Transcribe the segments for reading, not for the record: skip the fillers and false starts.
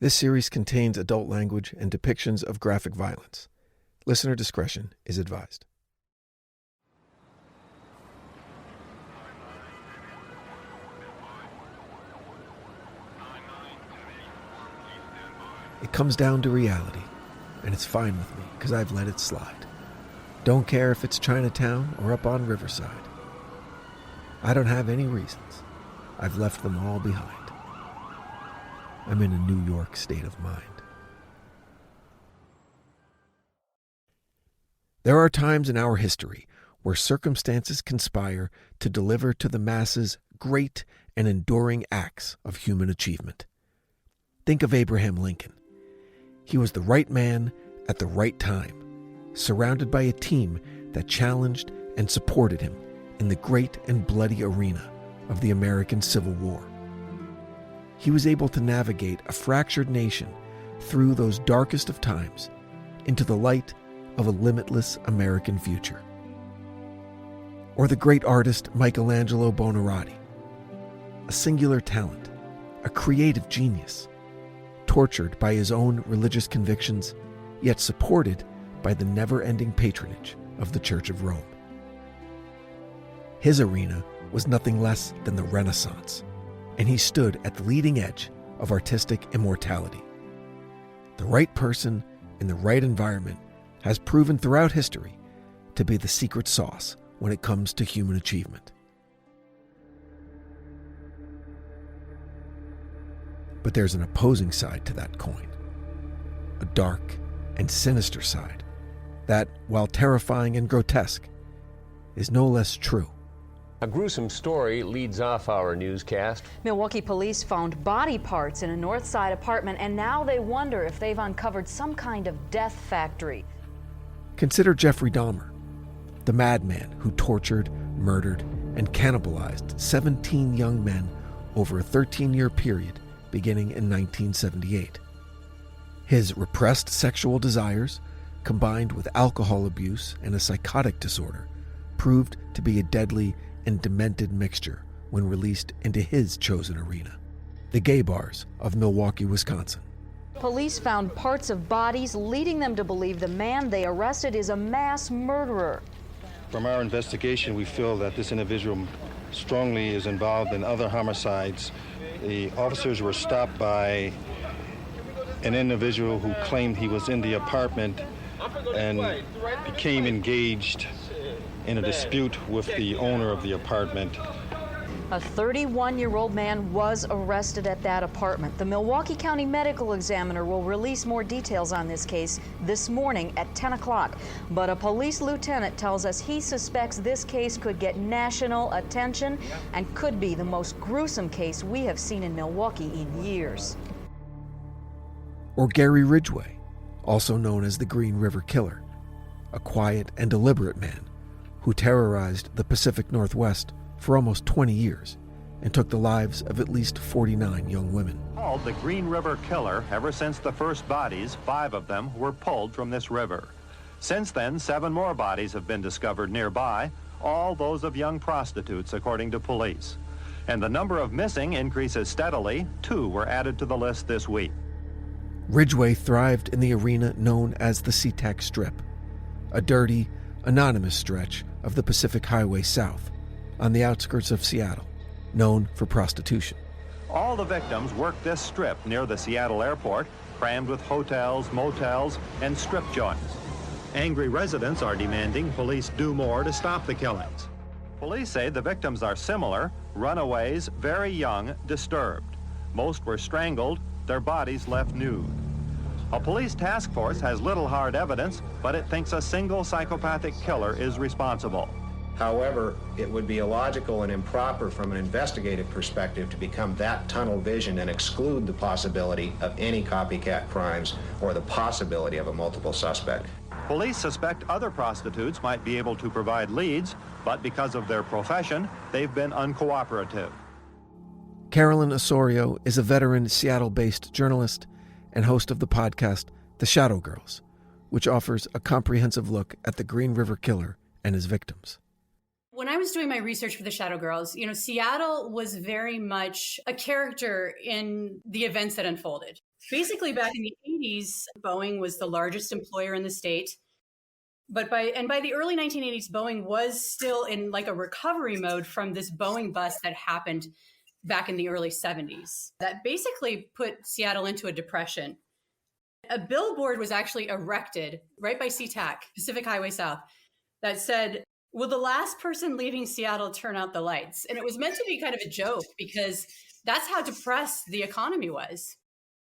This series contains adult language and depictions of graphic violence. Listener discretion is advised. It comes down to reality, and it's fine with me because I've let it slide. Don't care if it's Chinatown or up on Riverside. I don't have any reasons. I've left them all behind. I'm in a New York state of mind. There are times in our history where circumstances conspire to deliver to the masses great and enduring acts of human achievement. Think of Abraham Lincoln. He was the right man at the right time, surrounded by a team that challenged and supported him in the great and bloody arena of the American Civil War. He was able to navigate a fractured nation through those darkest of times into the light of a limitless American future. Or the great artist Michelangelo Buonarroti, a singular talent, a creative genius, tortured by his own religious convictions, yet supported by the never-ending patronage of the Church of Rome. His arena was nothing less than the Renaissance, and he stood at the leading edge of artistic immortality. The right person in the right environment has proven throughout history to be the secret sauce when it comes to human achievement. But there's an opposing side to that coin, a dark and sinister side that, while terrifying and grotesque, is no less true. A gruesome story leads off our newscast. Milwaukee police found body parts in a North Side apartment, and now they wonder if they've uncovered some kind of death factory. Consider Jeffrey Dahmer, the madman who tortured, murdered, and cannibalized 17 young men over a 13-year period beginning in 1978. His repressed sexual desires, combined with alcohol abuse and a psychotic disorder, proved to be a deadly and demented mixture when released into his chosen arena, the gay bars of Milwaukee, Wisconsin. Police found parts of bodies, leading them to believe the man they arrested is a mass murderer. From our investigation, we feel that this individual strongly is involved in other homicides. The officers were stopped by an individual who claimed he was in the apartment and became engaged in a dispute with the owner of the apartment. A 31-year-old man was arrested at that apartment. The Milwaukee County Medical Examiner will release more details on this case this morning at 10 o'clock. But a police lieutenant tells us he suspects this case could get national attention and could be the most gruesome case we have seen in Milwaukee in years. Or Gary Ridgway, also known as the Green River Killer, a quiet and deliberate man who terrorized the Pacific Northwest for almost 20 years and took the lives of at least 49 young women. Called the Green River Killer, ever since the first bodies, 5 of them were pulled from this river. Since then, 7 more bodies have been discovered nearby, all those of young prostitutes, according to police. And the number of missing increases steadily. 2 were added to the list this week. Ridgway thrived in the arena known as the SeaTac Strip, a dirty, anonymous stretch of the Pacific Highway South on the outskirts of Seattle, known for prostitution. All the victims worked this strip near the Seattle airport, crammed with hotels, motels, and strip joints. Angry residents are demanding police do more to stop the killings. Police say the victims are similar: runaways, very young, disturbed. Most were strangled, their bodies left nude. A police task force has little hard evidence, but it thinks a single psychopathic killer is responsible. However, it would be illogical and improper from an investigative perspective to become that tunnel vision and exclude the possibility of any copycat crimes or the possibility of a multiple suspect. Police suspect other prostitutes might be able to provide leads, but because of their profession, they've been uncooperative. Carolyn Osorio is a veteran Seattle-based journalist and host of the podcast The Shadow Girls, which offers a comprehensive look at the Green River Killer and his victims. When I was doing my research for the Shadow Girls, Seattle was very much a character in the events that unfolded. Basically, back in the 80s, Boeing was the largest employer in the state. But by the early 1980s, Boeing was still in like a recovery mode from this Boeing bust that happened back in the early 70s. That basically put Seattle into a depression. A billboard was actually erected right by SeaTac, Pacific Highway South, that said, "Will the last person leaving Seattle turn out the lights?" And it was meant to be kind of a joke because that's how depressed the economy was.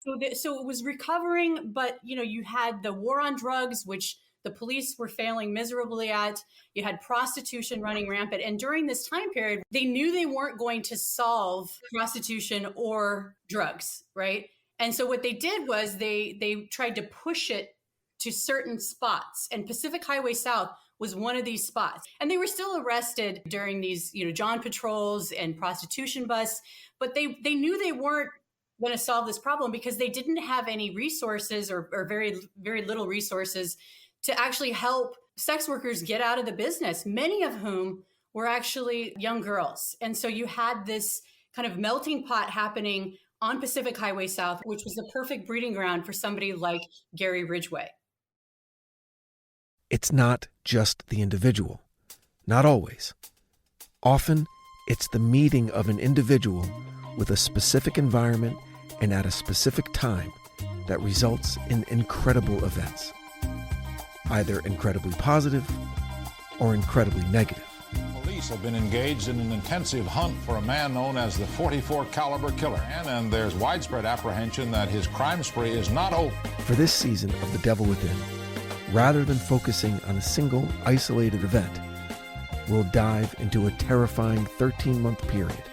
So it was recovering, but you had the war on drugs, which the police were failing miserably at. You had prostitution running rampant. And during this time period, they knew they weren't going to solve prostitution or drugs, right? And so what they did was they tried to push it to certain spots. And Pacific Highway South was one of these spots. And they were still arrested during these, John patrols and prostitution busts. But they knew they weren't going to solve this problem because they didn't have any resources or very, very little resources to actually help sex workers get out of the business, many of whom were actually young girls. And so you had this kind of melting pot happening on Pacific Highway South, which was the perfect breeding ground for somebody like Gary Ridgway. It's not just the individual. Not always. Often, it's the meeting of an individual with a specific environment and at a specific time that results in incredible events. Either incredibly positive or incredibly negative. Police have been engaged in an intensive hunt for a man known as the .44 caliber killer, and there's widespread apprehension that his crime spree is not over. For this season of The Devil Within, rather than focusing on a single isolated event, we'll dive into a terrifying 13-month period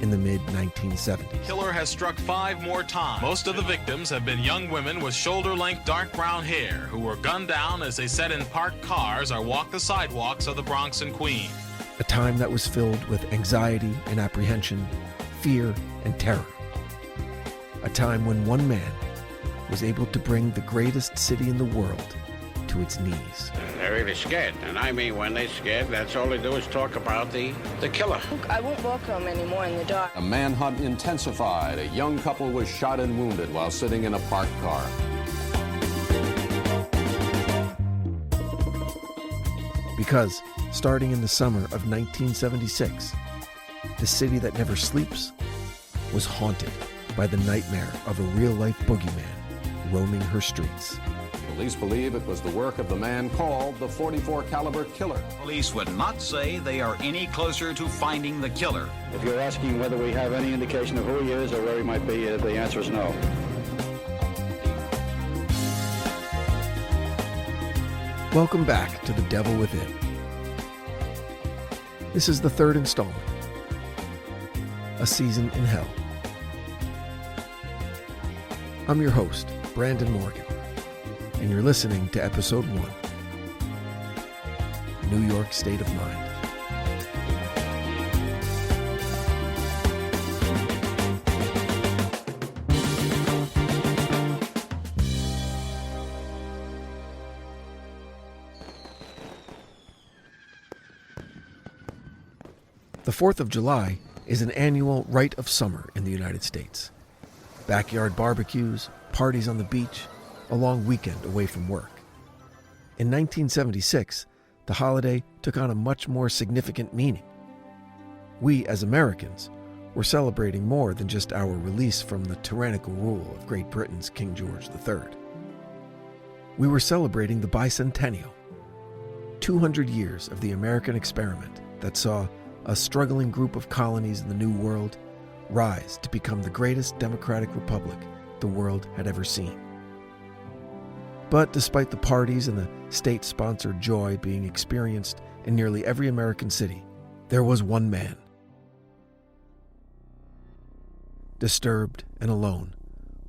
in the mid-1970s. Killer has struck 5 more times. Most of the victims have been young women with shoulder-length dark brown hair who were gunned down as they sat in parked cars or walked the sidewalks of the Bronx and Queens. A time that was filled with anxiety and apprehension, fear and terror. A time when one man was able to bring the greatest city in the world to its knees. They're really scared, and I mean when they're scared, that's all they do is talk about the killer. I won't walk home anymore in the dark. A manhunt intensified. A young couple was shot and wounded while sitting in a parked car. Because, starting in the summer of 1976, the city that never sleeps was haunted by the nightmare of a real-life boogeyman roaming her streets. Police believe it was the work of the man called the .44 caliber killer. Police would not say they are any closer to finding the killer. If you're asking whether we have any indication of who he is or where he might be, the answer is no. Welcome back to The Devil Within. This is the third installment, A Season in Hell. I'm your host, Brandon Morgan, and you're listening to Episode 1, New York State of Mind. The 4th of July is an annual rite of summer in the United States. Backyard barbecues, parties on the beach, a long weekend away from work. In 1976, the holiday took on a much more significant meaning. We, as Americans, were celebrating more than just our release from the tyrannical rule of Great Britain's King George III. We were celebrating the bicentennial, 200 years of the American experiment that saw a struggling group of colonies in the New World rise to become the greatest democratic republic the world had ever seen. But despite the parties and the state-sponsored joy being experienced in nearly every American city, there was one man, disturbed and alone,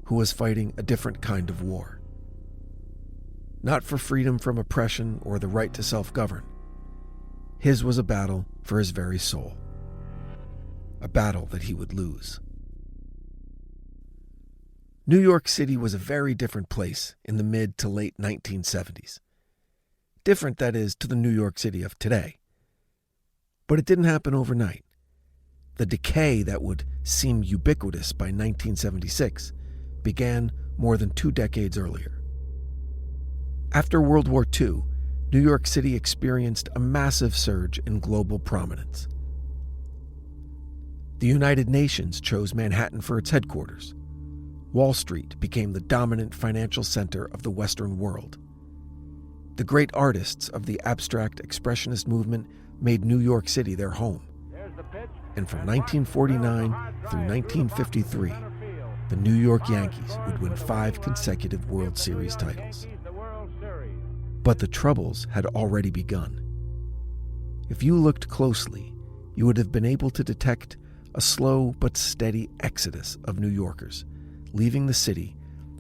who was fighting a different kind of war. Not for freedom from oppression or the right to self-govern. His was a battle for his very soul. A battle that he would lose. New York City was a very different place in the mid to late 1970s. Different, that is, to the New York City of today. But it didn't happen overnight. The decay that would seem ubiquitous by 1976 began more than 2 decades earlier. After World War II, New York City experienced a massive surge in global prominence. The United Nations chose Manhattan for its headquarters. Wall Street became the dominant financial center of the Western world. The great artists of the abstract expressionist movement made New York City their home. And from 1949 through 1953, the New York Yankees would win 5 consecutive World Series titles. But the troubles had already begun. If you looked closely, you would have been able to detect a slow but steady exodus of New Yorkers, leaving the city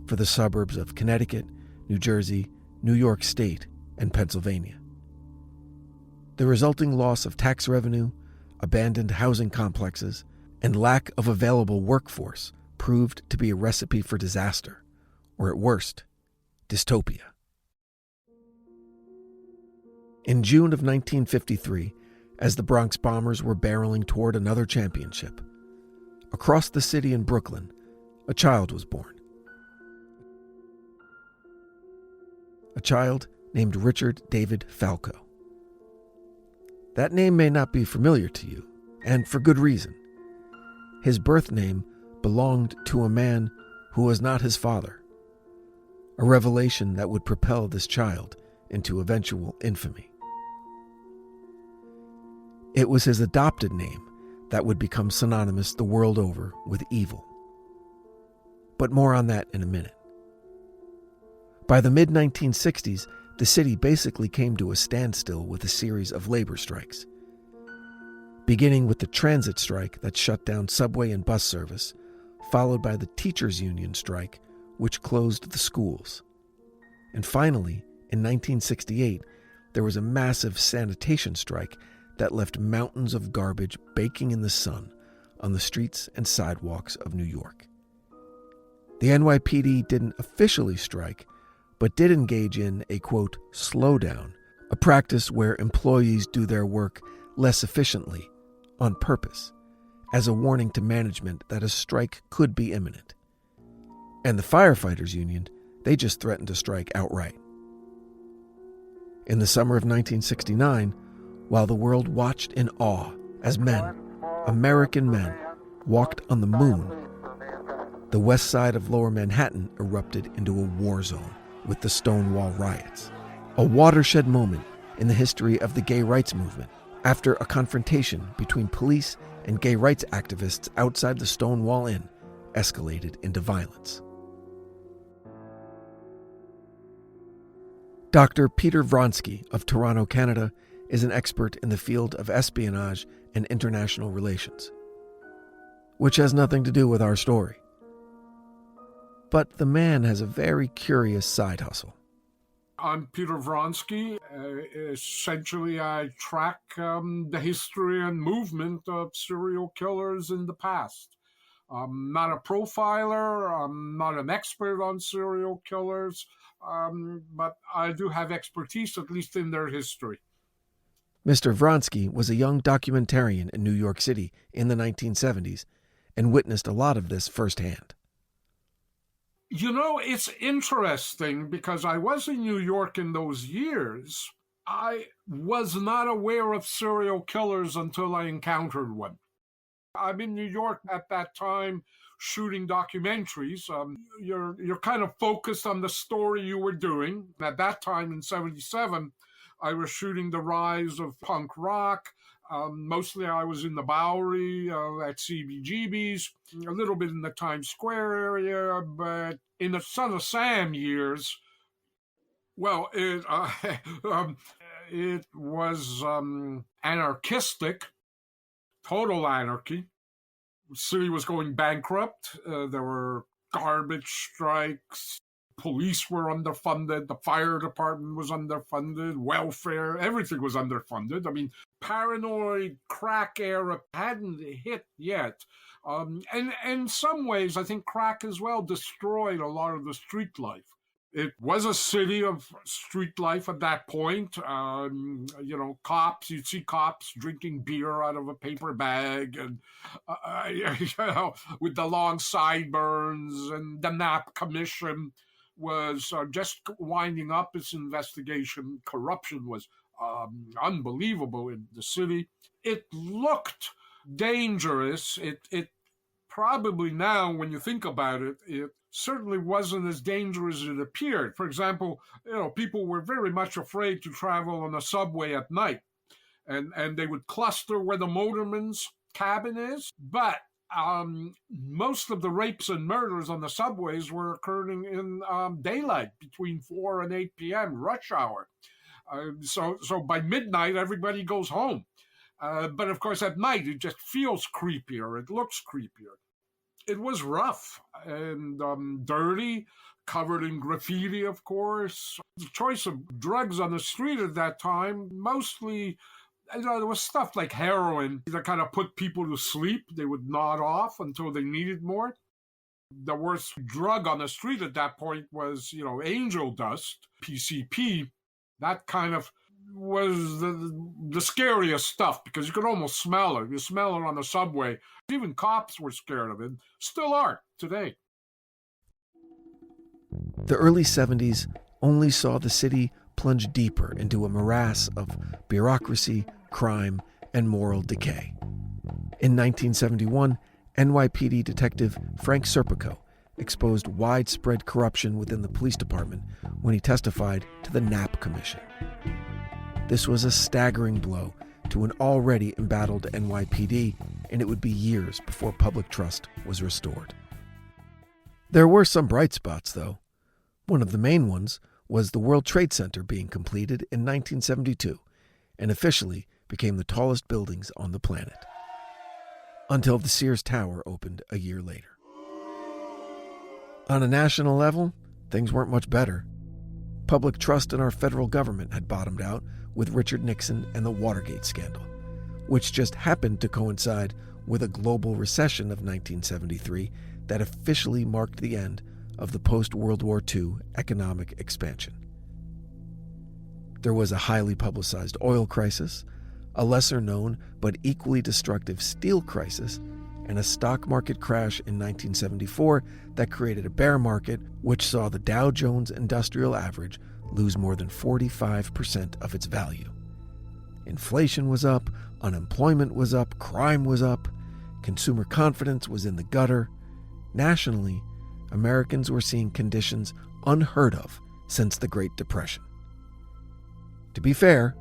for the suburbs of Connecticut, New Jersey, New York State, and Pennsylvania. The resulting loss of tax revenue, abandoned housing complexes, and lack of available workforce proved to be a recipe for disaster, or at worst, dystopia. In June of 1953, as the Bronx Bombers were barreling toward another championship, across the city in Brooklyn, a child was born. A child named Richard David Falco. That name may not be familiar to you, and for good reason. His birth name belonged to a man who was not his father, a revelation that would propel this child into eventual infamy. It was his adopted name that would become synonymous the world over with evil. But more on that in a minute. By the mid-1960s, the city basically came to a standstill with a series of labor strikes. Beginning with the transit strike that shut down subway and bus service, followed by the teachers' union strike, which closed the schools. And finally, in 1968, there was a massive sanitation strike that left mountains of garbage baking in the sun on the streets and sidewalks of New York. The NYPD didn't officially strike, but did engage in a, quote, slowdown, a practice where employees do their work less efficiently, on purpose, as a warning to management that a strike could be imminent. And the firefighters union, they just threatened to strike outright. In the summer of 1969, while the world watched in awe as men, American men, walked on the moon, the west side of Lower Manhattan erupted into a war zone with the Stonewall riots, a watershed moment in the history of the gay rights movement after a confrontation between police and gay rights activists outside the Stonewall Inn escalated into violence. Dr. Peter Vronsky of Toronto, Canada, is an expert in the field of espionage and international relations, which has nothing to do with our story. But the man has a very curious side hustle. I'm Peter Vronsky. Essentially, I track the history and movement of serial killers in the past. I'm not a profiler. I'm not an expert on serial killers, but I do have expertise, at least in their history. Mr. Vronsky was a young documentarian in New York City in the 1970s and witnessed a lot of this firsthand. You know, it's interesting because I was in New York in those years. I was not aware of serial killers until I encountered one. I'm in New York at that time shooting documentaries. You're kind of focused on the story you were doing. At that time in 1977, I was shooting the rise of punk rock. Mostly I was in the Bowery at CBGB's, a little bit in the Times Square area, but in the Son of Sam years, well, it was anarchistic, total anarchy. The city was going bankrupt. There were garbage strikes. Police were underfunded. The fire department was underfunded. Welfare, everything was underfunded. I mean, paranoid crack era hadn't hit yet. And in some ways, I think crack as well destroyed a lot of the street life. It was a city of street life at that point. Cops, you'd see cops drinking beer out of a paper bag and, with the long sideburns, and the Knapp Commission was just winding up its investigation. Corruption was unbelievable in the city. It looked dangerous. It probably now, when you think about it, it certainly wasn't as dangerous as it appeared. For example, people were very much afraid to travel on a subway at night, and they would cluster where the motorman's cabin is. But most of the rapes and murders on the subways were occurring in daylight, between 4 and 8 p.m., rush hour. So by midnight, everybody goes home. But of course, at night, it just feels creepier. It looks creepier. It was rough and dirty, covered in graffiti, of course. The choice of drugs on the street at that time, mostly, there was stuff like heroin that kind of put people to sleep. They would nod off until they needed more. The worst drug on the street at that point was, angel dust, PCP. That kind of was the scariest stuff, because you could almost smell it. You smell it on the subway. Even cops were scared of it. Still are today. The early 70s only saw the city plunge deeper into a morass of bureaucracy, crime, and moral decay. In 1971, NYPD detective Frank Serpico exposed widespread corruption within the police department when he testified to the Knapp Commission. This was a staggering blow to an already embattled NYPD, and it would be years before public trust was restored. There were some bright spots, though. One of the main ones was the World Trade Center being completed in 1972 and officially became the tallest buildings on the planet, until the Sears Tower opened a year later. On a national level, things weren't much better. Public trust in our federal government had bottomed out with Richard Nixon and the Watergate scandal, which just happened to coincide with a global recession of 1973 that officially marked the end of the post-World War II economic expansion. There was a highly publicized oil crisis, a lesser-known but equally destructive steel crisis, and a stock market crash in 1974 that created a bear market which saw the Dow Jones Industrial Average lose more than 45% of its value. Inflation was up, unemployment was up, crime was up, consumer confidence was in the gutter. Nationally, Americans were seeing conditions unheard of since the Great Depression. To be fair,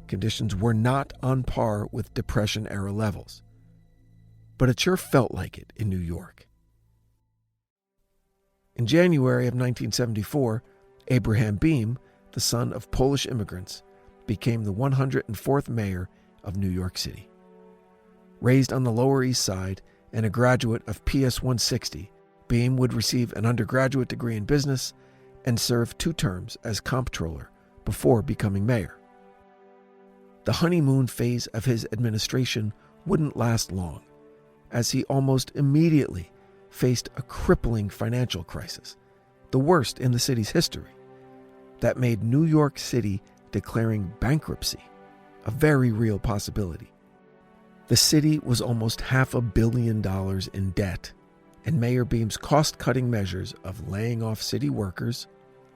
conditions were not on par with Depression-era levels, but it sure felt like it in New York. In January of 1974, Abraham Beame, the son of Polish immigrants, became the 104th mayor of New York City. Raised on the Lower East Side and a graduate of PS 160, Beame would receive an undergraduate degree in business and serve 2 terms as comptroller before becoming mayor. The honeymoon phase of his administration wouldn't last long, as he almost immediately faced a crippling financial crisis, the worst in the city's history, that made New York City declaring bankruptcy a very real possibility. The city was almost $500 million in debt, and Mayor Beame's cost-cutting measures of laying off city workers,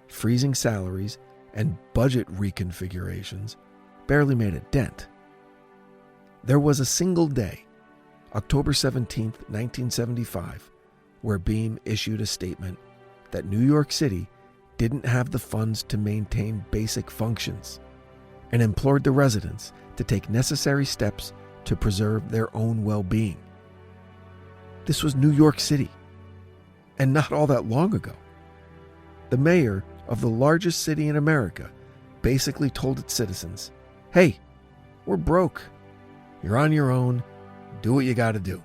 freezing salaries, and budget reconfigurations barely made a dent. There was a single day, October 17, 1975, where Beame issued a statement that New York City didn't have the funds to maintain basic functions, and implored the residents to take necessary steps to preserve their own well-being. This was New York City, and not all that long ago. The mayor of the largest city in America basically told its citizens, "Hey, we're broke. You're on your own. Do what you gotta do."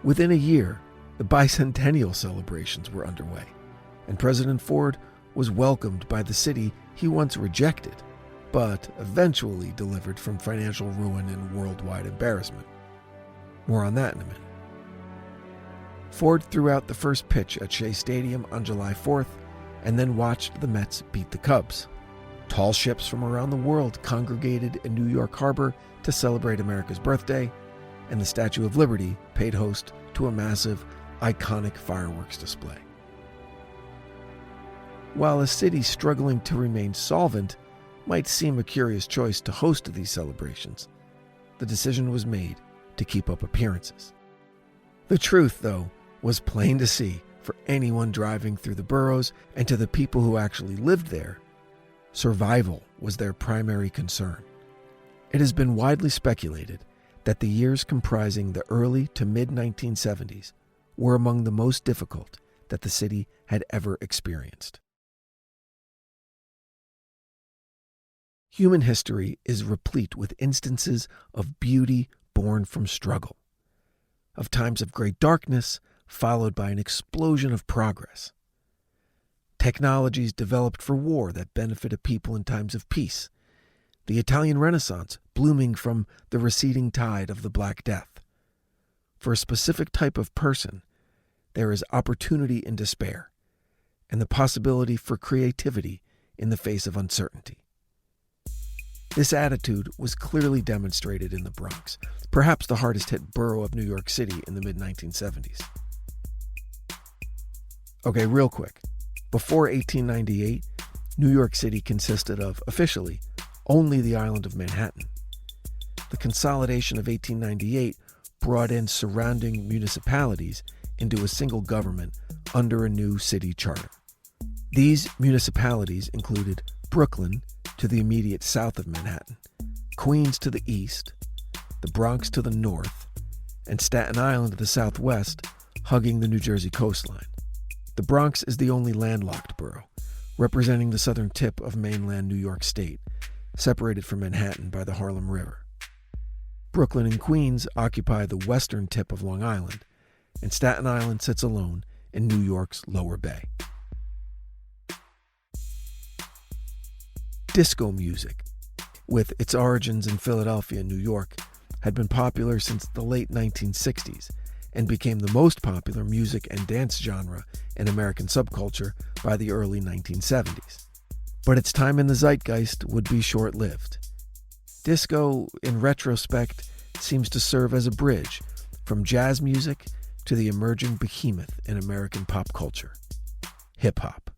Within a year, the bicentennial celebrations were underway, and President Ford was welcomed by the city he once rejected, but eventually delivered from financial ruin and worldwide embarrassment. More on that in a minute. Ford threw out the first pitch at Shea Stadium on July 4th and then watched the Mets beat the Cubs. Tall ships from around the world congregated in New York Harbor to celebrate America's birthday, and the Statue of Liberty paid host to a massive, iconic fireworks display. While a city struggling to remain solvent might seem a curious choice to host these celebrations, the decision was made to keep up appearances. The truth, though, was plain to see for anyone driving through the boroughs, and to the people who actually lived there, survival was their primary concern. It has been widely speculated that the years comprising the early to mid-1970s were among the most difficult that the city had ever experienced. Human history is replete with instances of beauty born from struggle, of times of great darkness followed by an explosion of progress. Technologies developed for war that benefited people in times of peace. The Italian Renaissance blooming from the receding tide of the Black Death. For a specific type of person, there is opportunity in despair, and the possibility for creativity in the face of uncertainty. This attitude was clearly demonstrated in the Bronx, perhaps the hardest hit borough of New York City in the mid-1970s. Okay, real quick. Before 1898, New York City consisted of, officially, only the island of Manhattan. The consolidation of 1898 brought in surrounding municipalities into a single government under a new city charter. These municipalities included Brooklyn to the immediate south of Manhattan, Queens to the east, the Bronx to the north, and Staten Island to the southwest, hugging the New Jersey coastline. The Bronx is the only landlocked borough, representing the southern tip of mainland New York State, separated from Manhattan by the Harlem River. Brooklyn and Queens occupy the western tip of Long Island, and Staten Island sits alone in New York's Lower Bay. Disco music, with its origins in Philadelphia and New York, had been popular since the late 1960s and became the most popular music and dance genre in American subculture by the early 1970s. But its time in the zeitgeist would be short-lived. Disco, in retrospect, seems to serve as a bridge from jazz music to the emerging behemoth in American pop culture, hip-hop.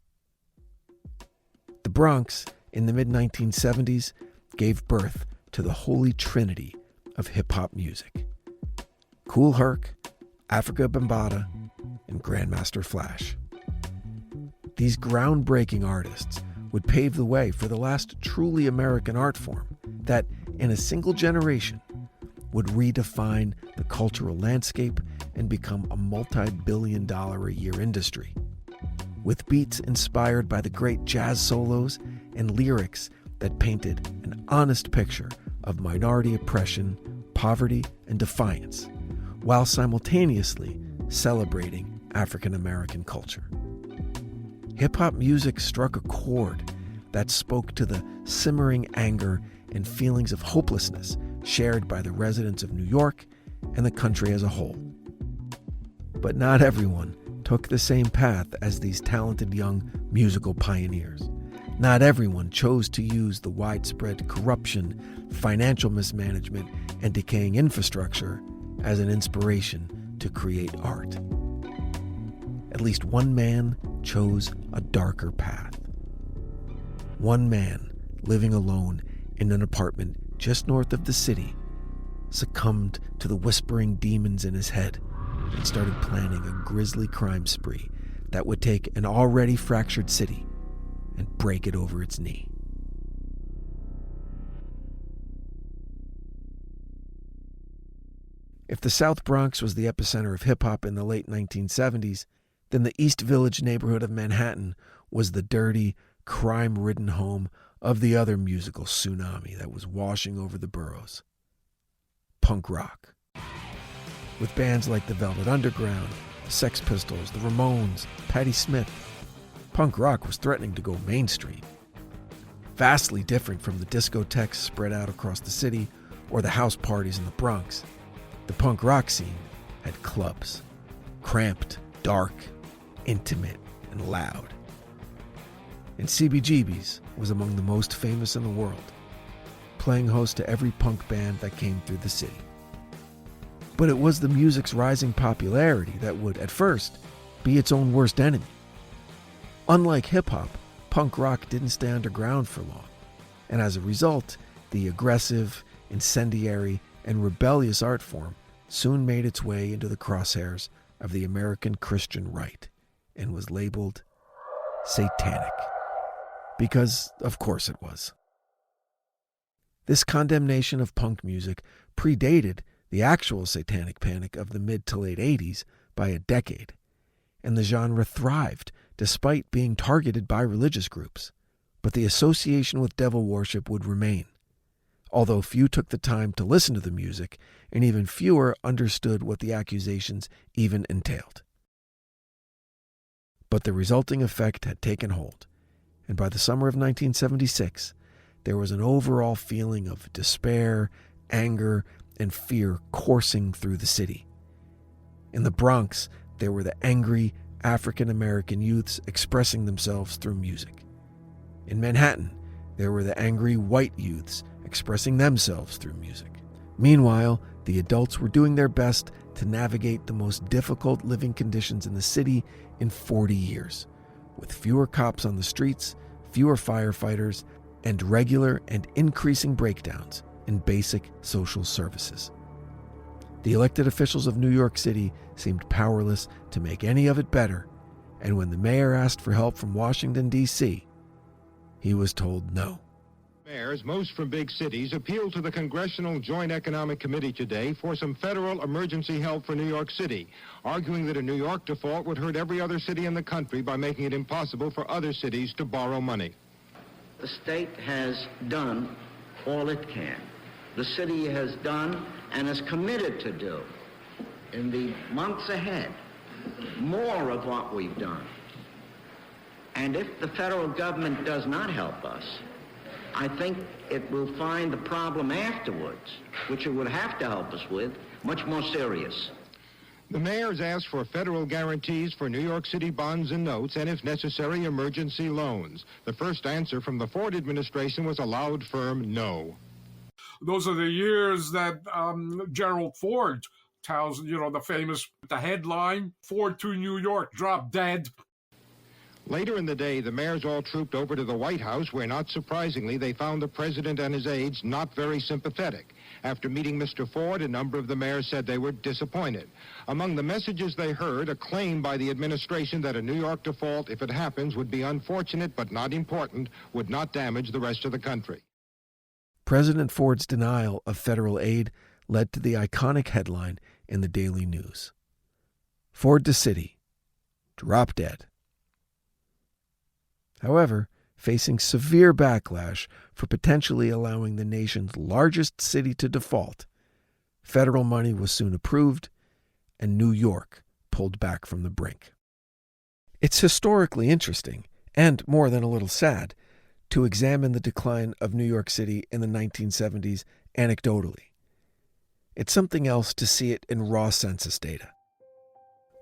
The Bronx, in the mid-1970s, gave birth to the holy trinity of hip-hop music: Kool Herc, Afrika Bambaataa, and Grandmaster Flash. These groundbreaking artists would pave the way for the last truly American art form that, in a single generation, would redefine the cultural landscape and become a multi-billion-dollar-a-year industry. With beats inspired by the great jazz solos and lyrics that painted an honest picture of minority oppression, poverty, and defiance, while simultaneously celebrating African American culture. Hip-hop music struck a chord that spoke to the simmering anger and feelings of hopelessness shared by the residents of New York and the country as a whole. But not everyone took the same path as these talented young musical pioneers. Not everyone chose to use the widespread corruption, financial mismanagement, and decaying infrastructure as an inspiration to create art. At least one man chose a darker path. One man, living alone in an apartment just north of the city, succumbed to the whispering demons in his head and started planning a grisly crime spree that would take an already fractured city and break it over its knee. If the South Bronx was the epicenter of hip-hop in the late 1970s, then the East Village neighborhood of Manhattan was the dirty, crime-ridden home of the other musical tsunami that was washing over the boroughs: punk rock. With bands like the Velvet Underground, the Sex Pistols, the Ramones, Patti Smith, punk rock was threatening to go mainstream. Vastly different from the discotheques spread out across the city or the house parties in the Bronx, the punk rock scene had clubs, cramped, dark, intimate, and loud. And CBGB's was among the most famous in the world, playing host to every punk band that came through the city. But it was the music's rising popularity that would, at first, be its own worst enemy. Unlike hip-hop, punk rock didn't stay underground for long, and as a result, the aggressive, incendiary, and rebellious art form soon made its way into the crosshairs of the American Christian right and was labeled satanic. Because, of course it was. This condemnation of punk music predated the actual satanic panic of the mid to late 80s by a decade, and the genre thrived despite being targeted by religious groups. But the association with devil worship would remain, although few took the time to listen to the music, and even fewer understood what the accusations even entailed. But the resulting effect had taken hold, and by the summer of 1976, there was an overall feeling of despair, anger, and fear coursing through the city. In the Bronx, there were the angry African-American youths expressing themselves through music. In Manhattan, there were the angry white youths expressing themselves through music. Meanwhile, the adults were doing their best to navigate the most difficult living conditions in the city in 40 years, with fewer cops on the streets, fewer firefighters, and regular and increasing breakdowns in basic social services. The elected officials of New York City seemed powerless to make any of it better, and when the mayor asked for help from Washington, D.C., he was told no. Mayors, most from big cities, appealed to the Congressional Joint Economic Committee today for some federal emergency help for New York City, arguing that a New York default would hurt every other city in the country by making it impossible for other cities to borrow money. The state has done all it can. The city has done and is committed to do in the months ahead more of what we've done. And if the federal government does not help us, I think it will find the problem afterwards, which it would have to help us with, much more serious. The mayors asked for federal guarantees for New York City bonds and notes, and if necessary, emergency loans. The first answer from the Ford administration was a loud, firm no. Those are the years that Gerald Ford tells, the headline, Ford to New York, drop dead. Later in the day, the mayors all trooped over to the White House, where, not surprisingly, they found the president and his aides not very sympathetic. After meeting Mr. Ford, a number of the mayors said they were disappointed. Among the messages they heard, a claim by the administration that a New York default, if it happens, would be unfortunate but not important, would not damage the rest of the country. President Ford's denial of federal aid led to the iconic headline in the Daily News. Ford to City, drop dead. However, facing severe backlash for potentially allowing the nation's largest city to default, federal money was soon approved, and New York pulled back from the brink. It's historically interesting, and more than a little sad, to examine the decline of New York City in the 1970s anecdotally. It's something else to see it in raw census data.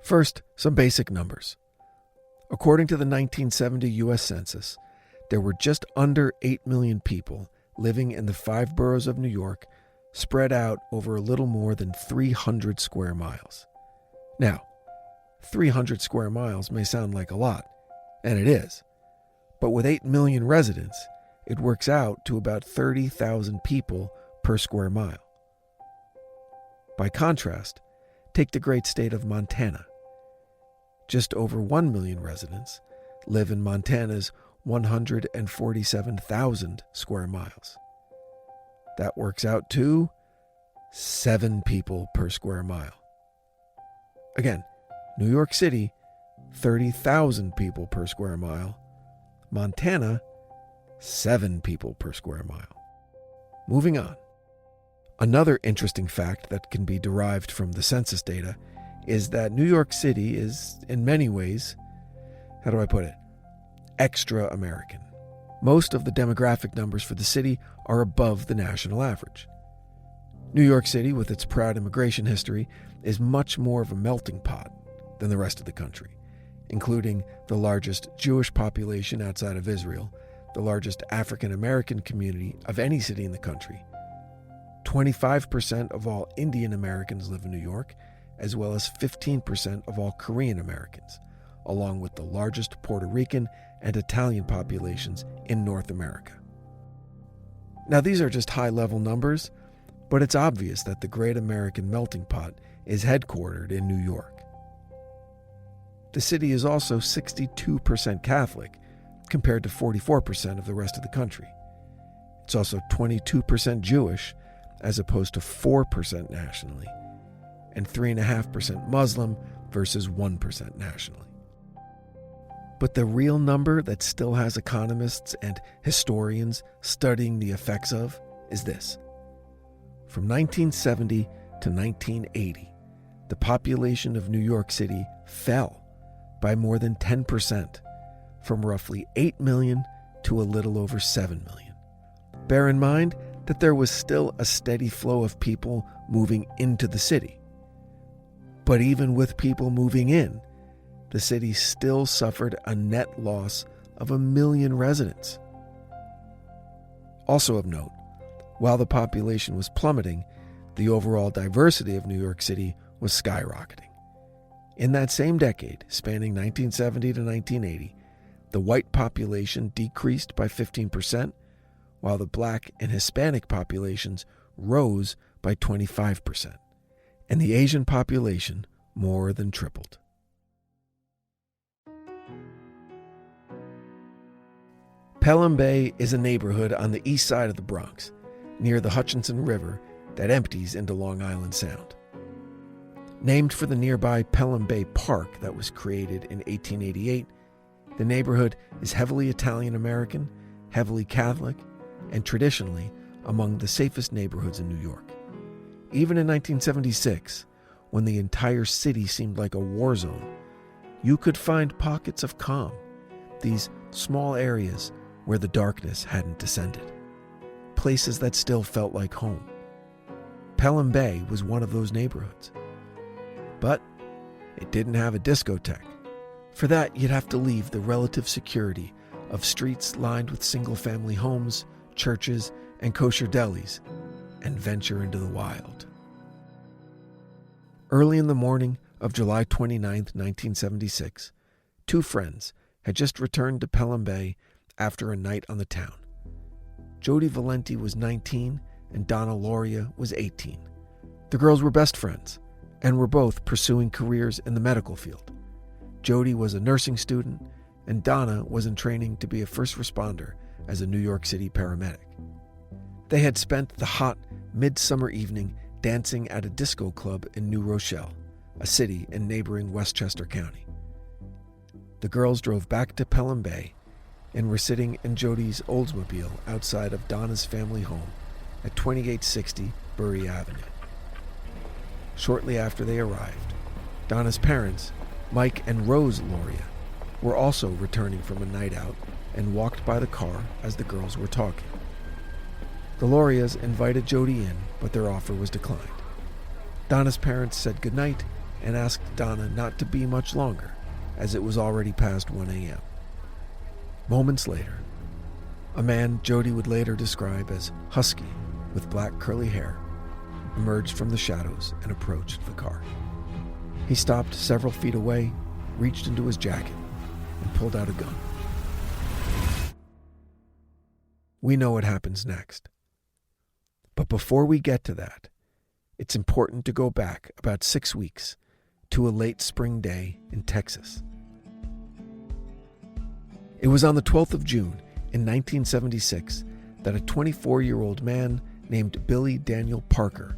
First, some basic numbers. According to the 1970 U.S. Census, there were just under 8 million people living in the 5 boroughs of New York, spread out over a little more than 300 square miles. Now, 300 square miles may sound like a lot, and it is, but with 8 million residents, it works out to about 30,000 people per square mile. By contrast, take the great state of Montana. Just over 1 million residents live in Montana's 147,000 square miles. That works out to 7 people per square mile. Again, New York City, 30,000 people per square mile. Montana, 7 people per square mile. Moving on. Another interesting fact that can be derived from the census data is that New York City is, in many ways, extra American. Most of the demographic numbers for the city are above the national average. New York City, with its proud immigration history, is much more of a melting pot, than the rest of the country, including the largest Jewish population outside of Israel, the largest African American community of any city in the country. 25% of all Indian Americans live in New York, as well as 15% of all Korean Americans, along with the largest Puerto Rican and Italian populations in North America. Now, these are just high-level numbers, but it's obvious that the great American melting pot is headquartered in New York. The city is also 62% Catholic, compared to 44% of the rest of the country. It's also 22% Jewish, as opposed to 4% nationally, and 3.5% Muslim versus 1% nationally. But the real number that still has economists and historians studying the effects of is this. From 1970 to 1980, the population of New York City fell by more than 10%, from roughly 8 million to a little over 7 million. Bear in mind that there was still a steady flow of people moving into the city. But even with people moving in, the city still suffered a net loss of 1 million residents. Also of note, while the population was plummeting, the overall diversity of New York City was skyrocketing. In that same decade, spanning 1970 to 1980, the white population decreased by 15%, while the black and Hispanic populations rose by 25%, and the Asian population more than tripled. Pelham Bay is a neighborhood on the east side of the Bronx, near the Hutchinson River that empties into Long Island Sound. Named for the nearby Pelham Bay Park that was created in 1888, the neighborhood is heavily Italian American, heavily Catholic, and traditionally among the safest neighborhoods in New York. Even in 1976, when the entire city seemed like a war zone, you could find pockets of calm, these small areas where the darkness hadn't descended, places that still felt like home. Pelham Bay was one of those neighborhoods. But it didn't have a discotheque. For that, you'd have to leave the relative security of streets lined with single-family homes, churches, and kosher delis, and venture into the wild. Early in the morning of July 29, 1976, two friends had just returned to Pelham Bay after a night on the town. Jody Valenti was 19 and Donna Lauria was 18. The girls were best friends and were both pursuing careers in the medical field. Jody was a nursing student and Donna was in training to be a first responder as a New York City paramedic. They had spent the hot midsummer evening dancing at a disco club in New Rochelle, a city in neighboring Westchester County. The girls drove back to Pelham Bay and were sitting in Jody's Oldsmobile outside of Donna's family home at 2860 Bury Avenue. Shortly after they arrived, Donna's parents, Mike and Rose Lauria, were also returning from a night out and walked by the car as the girls were talking. The Laurias invited Jody in, but their offer was declined. Donna's parents said goodnight and asked Donna not to be much longer, as it was already past 1 a.m. Moments later, a man Jody would later describe as husky with black curly hair emerged from the shadows and approached the car. He stopped several feet away, reached into his jacket, and pulled out a gun. We know what happens next. But before we get to that, it's important to go back about 6 weeks to a late spring day in Texas. It was on the 12th of June in 1976 that a 24-year-old man named Billy Daniel Parker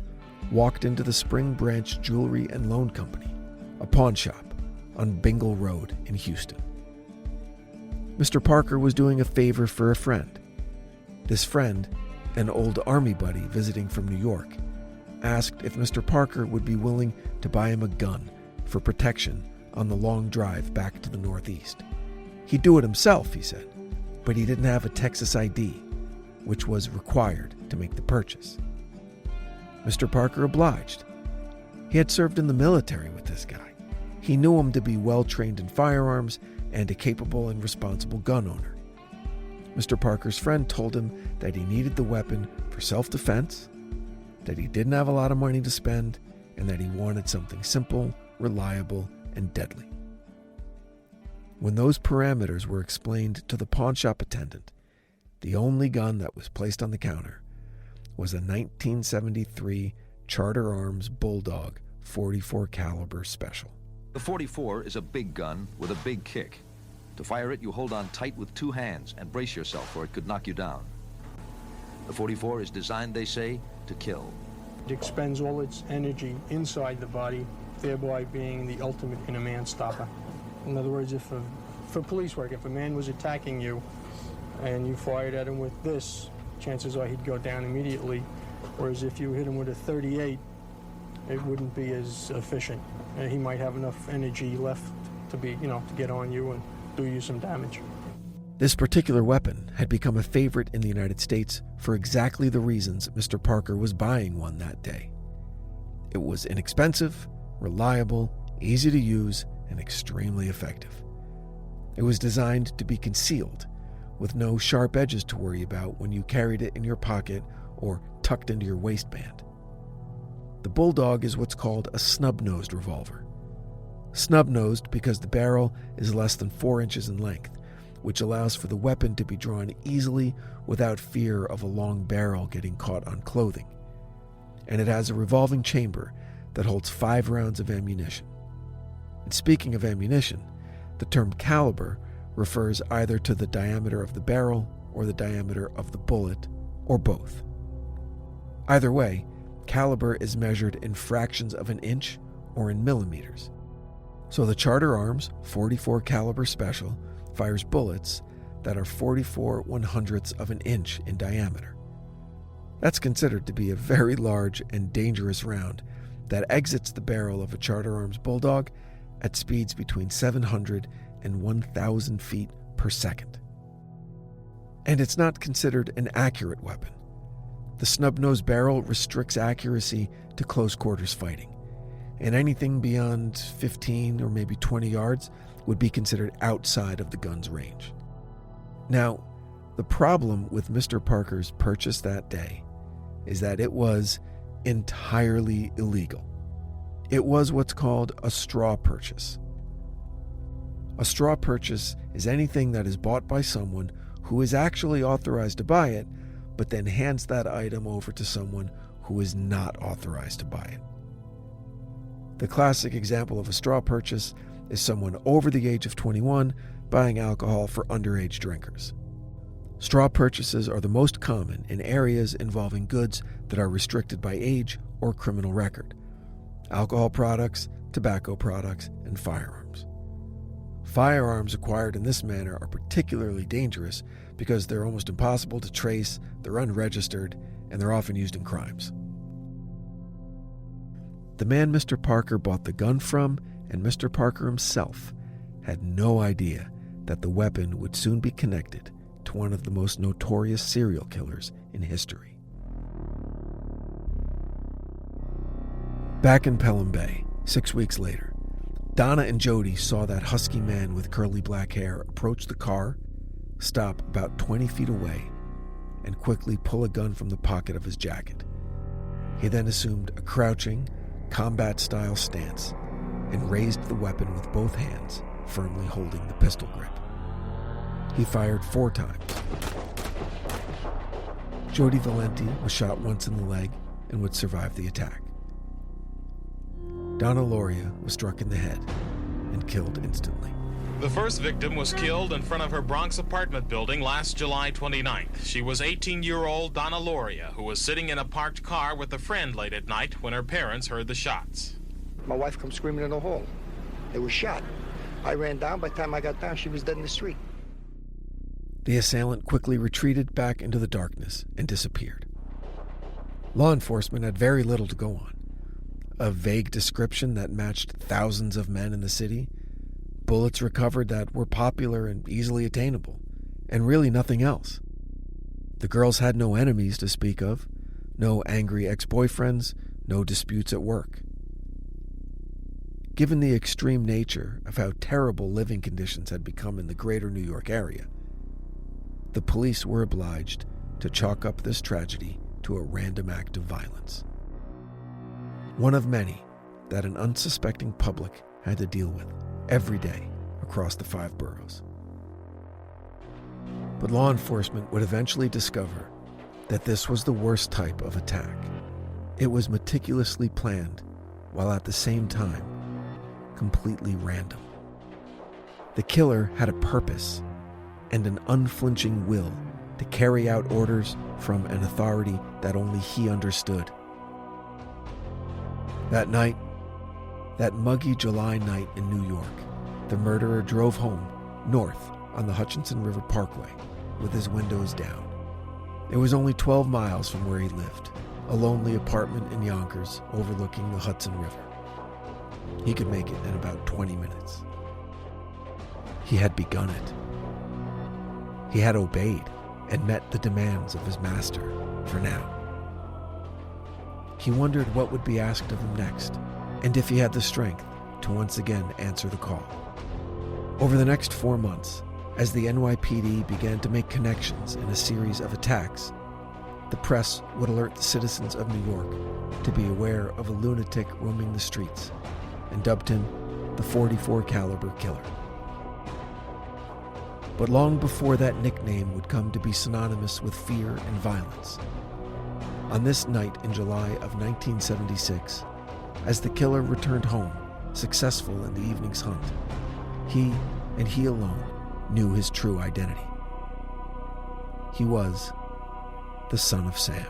walked into the Spring Branch Jewelry and Loan Company, a pawn shop on Bingle Road in Houston. Mr. Parker was doing a favor for a friend. This friend, an old Army buddy visiting from New York, asked if Mr. Parker would be willing to buy him a gun for protection on the long drive back to the Northeast. He'd do it himself, he said, but he didn't have a Texas ID, which was required to make the purchase. Mr. Parker obliged. He had served in the military with this guy. He knew him to be well-trained in firearms and a capable and responsible gun owner. Mr. Parker's friend told him that he needed the weapon for self-defense, that he didn't have a lot of money to spend, and that he wanted something simple, reliable, and deadly. When those parameters were explained to the pawn shop attendant, the only gun that was placed on the counter was a 1973 Charter Arms Bulldog .44 caliber special. The .44 is a big gun with a big kick. To fire it, you hold on tight with two hands and brace yourself or it could knock you down. The .44 is designed, they say, to kill. It expends all its energy inside the body, thereby being the ultimate in a man stopper. In other words, for police work, if a man was attacking you and you fired at him with this, chances are he'd go down immediately. Whereas if you hit him with a .38, it wouldn't be as efficient. He might have enough energy left to be, to get on you and do you some damage. This particular weapon had become a favorite in the United States for exactly the reasons Mr. Parker was buying one that day. It was inexpensive, reliable, easy to use, and extremely effective. It was designed to be concealed, with no sharp edges to worry about when you carried it in your pocket or tucked into your waistband. The Bulldog is what's called a snub-nosed revolver. Snub-nosed because the barrel is less than 4 inches in length, which allows for the weapon to be drawn easily without fear of a long barrel getting caught on clothing. And it has a revolving chamber that holds 5 rounds of ammunition. And speaking of ammunition, the term caliber refers either to the diameter of the barrel or the diameter of the bullet, or both. Either way, caliber is measured in fractions of an inch or in millimeters. So the Charter Arms .44 caliber special fires bullets that are 44 100ths of an inch in diameter. That's considered to be a very large and dangerous round that exits the barrel of a Charter Arms Bulldog at speeds between 700 and 1,000 feet per second. And it's not considered an accurate weapon. The snub-nosed barrel restricts accuracy to close quarters fighting, and anything beyond 15 or maybe 20 yards would be considered outside of the gun's range. Now, the problem with Mr. Parker's purchase that day is that it was entirely illegal. It was what's called a straw purchase. A straw purchase is anything that is bought by someone who is actually authorized to buy it, but then hands that item over to someone who is not authorized to buy it. The classic example of a straw purchase is someone over the age of 21 buying alcohol for underage drinkers. Straw purchases are the most common in areas involving goods that are restricted by age or criminal record: alcohol products, tobacco products, and firearms. Firearms acquired in this manner are particularly dangerous because they're almost impossible to trace, they're unregistered, and they're often used in crimes. The man Mr. Parker bought the gun from, and Mr. Parker himself, had no idea that the weapon would soon be connected to one of the most notorious serial killers in history. Back in Pelham Bay, 6 weeks later, Donna and Jody saw that husky man with curly black hair approach the car, stop about 20 feet away, and quickly pull a gun from the pocket of his jacket. He then assumed a crouching, combat-style stance and raised the weapon with both hands, firmly holding the pistol grip. He fired 4 times. Jody Valenti was shot once in the leg and would survive the attack. Donna Lauria was struck in the head and killed instantly. The first victim was killed in front of her Bronx apartment building last July 29th. She was 18-year-old Donna Lauria, who was sitting in a parked car with a friend late at night when her parents heard the shots. My wife comes screaming in the hall. They were shot. I ran down. By the time I got down, she was dead in the street. The assailant quickly retreated back into the darkness and disappeared. Law enforcement had very little to go on. A vague description that matched thousands of men in the city, bullets recovered that were popular and easily attainable, and really nothing else. The girls had no enemies to speak of, no angry ex-boyfriends, no disputes at work. Given the extreme nature of how terrible living conditions had become in the greater New York area, the police were obliged to chalk up this tragedy to a random act of violence. One of many that an unsuspecting public had to deal with every day across the 5 boroughs. But law enforcement would eventually discover that this was the worst type of attack. It was meticulously planned, while at the same time, completely random. The killer had a purpose and an unflinching will to carry out orders from an authority that only he understood. That night, that muggy July night in New York, the murderer drove home north on the Hutchinson River Parkway with his windows down. It was only 12 miles from where he lived, a lonely apartment in Yonkers overlooking the Hudson River. He could make it in about 20 minutes. He had begun it. He had obeyed and met the demands of his master for now. He wondered what would be asked of him next, and if he had the strength to once again answer the call. Over the next 4 months, as the NYPD began to make connections in a series of attacks, the press would alert the citizens of New York to be aware of a lunatic roaming the streets, and dubbed him the .44 caliber killer. But long before that nickname would come to be synonymous with fear and violence, on this night in July of 1976, as the killer returned home, successful in the evening's hunt, he, and he alone, knew his true identity. He was the Son of Sam.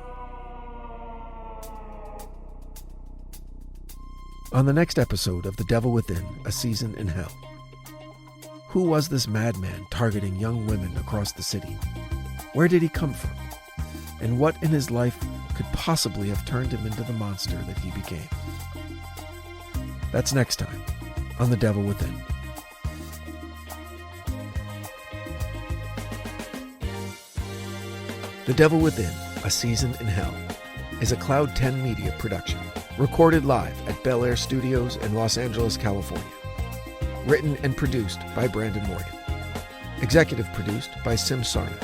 On the next episode of The Devil Within, A Season in Hell, who was this madman targeting young women across the city? Where did he come from? And what in his life could possibly have turned him into the monster that he became? That's next time on The Devil Within. The Devil Within, A Season in Hell, is a Cloud 10 Media production, recorded live at Bel Air Studios in Los Angeles, California. Written and produced by Brandon Morgan. Executive produced by Sim Sarna.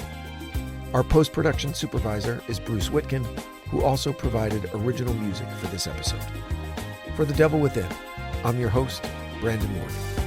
Our post-production supervisor is Bruce Whitkin, who also provided original music for this episode. For The Devil Within, I'm your host, Brandon Morgan.